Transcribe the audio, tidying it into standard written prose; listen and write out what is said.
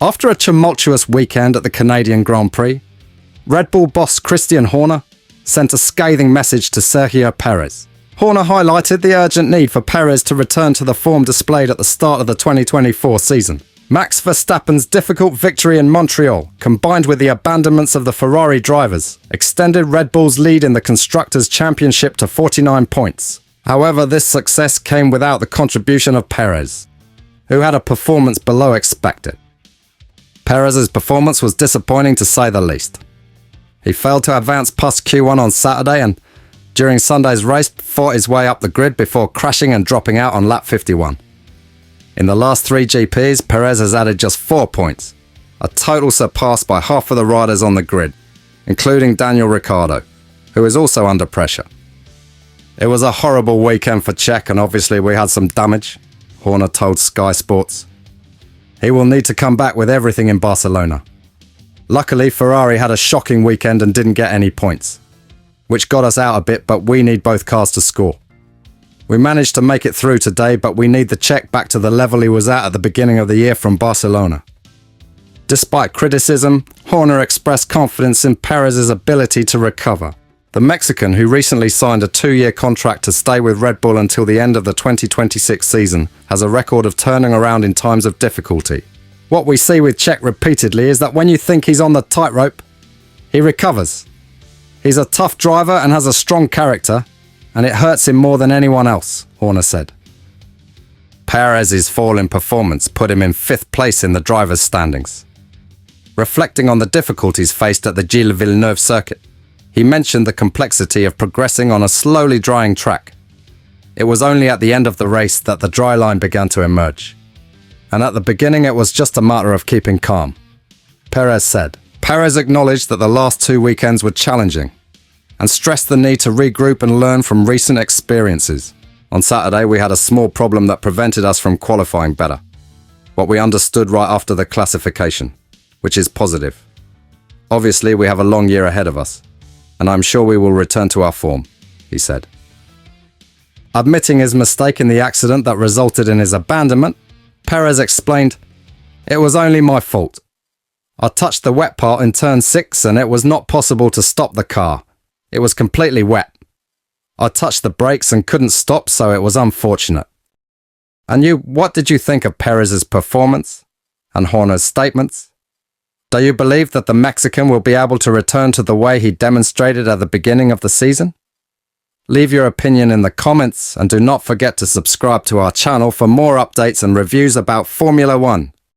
After a tumultuous weekend at the Canadian Grand Prix, Red Bull boss Christian Horner sent a scathing message to Sergio Perez. Horner highlighted the urgent need for Perez to return to the form displayed at the start of the 2024 season. Max Verstappen's difficult victory in Montreal, combined with the abandonments of the Ferrari drivers, extended Red Bull's lead in the Constructors' Championship to 49 points. However, this success came without the contribution of Perez, who had a performance below expected. Perez's performance was disappointing to say the least. He failed to advance past Q1 on Saturday and, during Sunday's race, fought his way up the grid before crashing and dropping out on lap 51. In the last 3 GPs, Perez has added just 4 points, a total surpassed by half of the riders on the grid, including Daniel Ricciardo, who is also under pressure. It was a horrible weekend for Czech, and obviously we had some damage, Horner told Sky Sports. He will need to come back with everything in Barcelona. Luckily, Ferrari had a shocking weekend and didn't get any points, which got us out a bit, but we need both cars to score. We managed to make it through today, but we need the Czech back to the level he was at the beginning of the year from Barcelona. Despite criticism, Horner expressed confidence in Perez's ability to recover. The Mexican, who recently signed a 2-year contract to stay with Red Bull until the end of the 2026 season, has a record of turning around in times of difficulty. What we see with Czech repeatedly is that when you think he's on the tightrope, he recovers. He's a tough driver and has a strong character, and it hurts him more than anyone else, Horner said. Perez's fall in performance put him in 5th place in the drivers' standings. Reflecting on the difficulties faced at the Gilles Villeneuve circuit, he mentioned the complexity of progressing on a slowly drying track. It was only at the end of the race that the dry line began to emerge. And at the beginning it was just a matter of keeping calm, Perez said. Perez acknowledged that the last 2 weekends were challenging and stressed the need to regroup and learn from recent experiences. On Saturday, we had a small problem that prevented us from qualifying better. What we understood right after the classification, which is positive. Obviously, we have a long year ahead of us, and I'm sure we will return to our form, he said. Admitting his mistake in the accident that resulted in his abandonment, Perez explained, "It was only my fault. I touched the wet part in turn 6 and it was not possible to stop the car. It was completely wet. I touched the brakes and couldn't stop, so it was unfortunate." And what did you think of Perez's performance and Horner's statements? Do you believe that the Mexican will be able to return to the way he demonstrated at the beginning of the season? Leave your opinion in the comments and do not forget to subscribe to our channel for more updates and reviews about Formula One.